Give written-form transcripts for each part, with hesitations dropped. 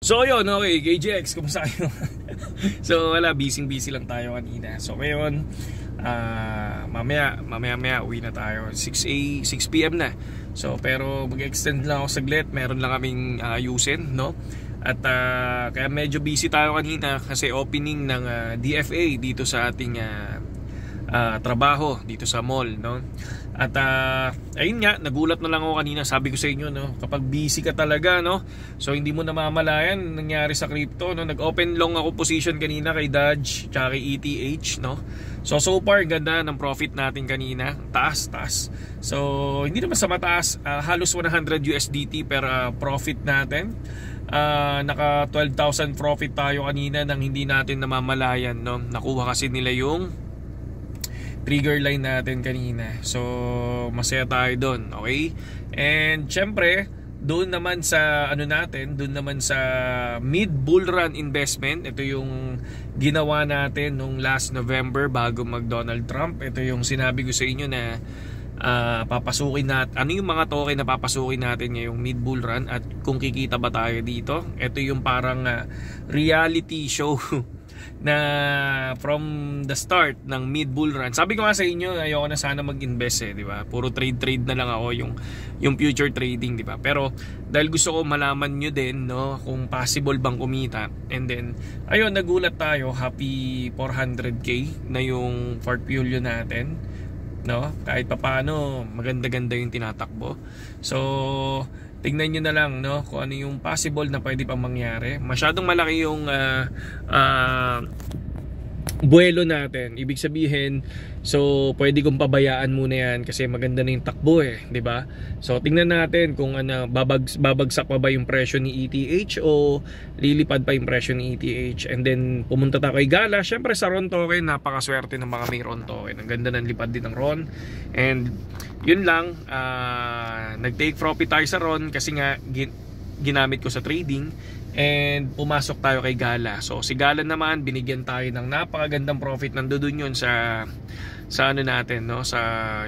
So yun, okay, KGX, kumusta kayo? So wala, busy lang tayo kanina. So ngayon, mamaya uwi na tayo. 6 PM na. So pero mag-extend lang ako saglit. Meron lang kaming ayusin, no? At kaya medyo busy tayo kanina kasi opening ng DFA dito sa ating trabaho dito sa mall, no? At ayun nga, nagulat na lang ako kanina, sabi ko sa inyo, no, kapag busy ka talaga, no, so hindi mo namamalayan nangyari sa crypto, no. Nag-open long ako position kanina kay Dodge tsaka kay ETH, no. So far ganda ng profit natin kanina, taas. So hindi naman sa mataas, halos 100 USDT per profit natin. Naka 12,000 profit tayo kanina nang hindi natin namamalayan, no. Nakuha kasi nila yung trigger line natin kanina. So masaya tayo doon, okay? And syempre, doon naman sa doon naman sa mid bull run investment, ito yung ginawa natin nung last November bago mag Donald Trump. Ito yung sinabi ko sa inyo na papasukin natin, ano yung mga token na papasukin natin ngayong mid bull run at kung kikita ba tayo dito. Ito yung parang reality show na from the start ng mid bull run. Sabi ko nga sa inyo, ayoko na sana mag-invest di ba? Puro trade na lang ako, yung future trading, di ba? Pero dahil gusto ko malaman nyo din, no, kung possible bang kumita. And then ayun, nagulat tayo, happy 400k na yung portfolio natin, no? Kahit papaano maganda-ganda yung tinatakbo. So tingnan nyo na lang, no, kung ano yung possible na pwede pang mangyari. Masyadong malaki yung buwelo natin. Ibig sabihin, so pwede kong pabayaan muna yan kasi maganda na yung takbo di ba? So tingnan natin kung babagsak pa ba yung presyo ni ETH o lilipad pa yung presyo ni ETH. And then pumunta tayo kay Gala. Syempre sa RON token, napakaswerte ng mga may RON token. Ang ganda ng lipad din ng RON. And yun lang, nag-take profit tayo sa RON kasi nga ginamit ko sa trading. And pumasok tayo kay Gala. So si Gala naman, binigyan tayo ng napakagandang profit. Nandoon yun sa natin, no, sa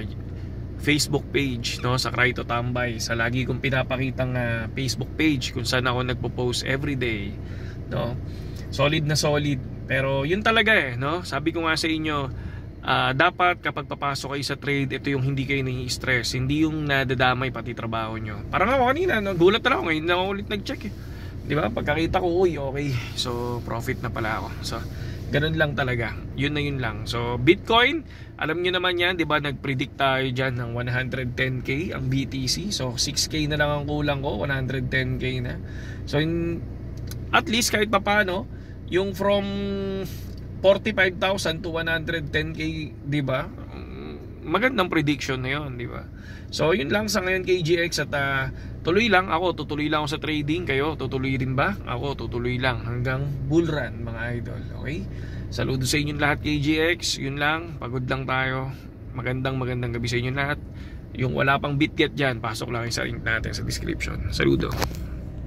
Facebook page, no, sa Crypto Tambay, sa lagi kong pinapakitang Facebook page kung saan ako nagpo-post everyday, no. Solid na solid. Pero yun talaga no. Sabi ko nga sa inyo, dapat kapag papasok kayo sa trade, ito yung hindi kayo nai-stress, hindi yung nadadamay pati trabaho nyo. Parang ako kanina, no, gulat na lang ako, ngayon na ako ulit nag-check di ba? Pagkakita ko, uy, okay, so profit na pala ako. So ganun lang talaga, yun lang. So Bitcoin, alam nyo naman yan, di ba? Nag-predict tayo dyan ng 110k ang BTC. So 6k na lang ang kulang ko, 110k na. So at least kahit papano, yung from 45,000 to 110k, di ba? Magandang prediction na yun, di ba? So yun lang sa ngayon KGX. At tuloy lang ako, tutuloy lang ako sa trading. Kayo, tutuloy rin ba? Ako, tutuloy lang hanggang bull run, mga idol. Okay? Saludo sa inyong lahat KGX. Yun lang, pagod lang tayo. Magandang gabi sa inyong lahat. Yung wala pang BitGet dyan, pasok lang sa link natin sa description. Saludo.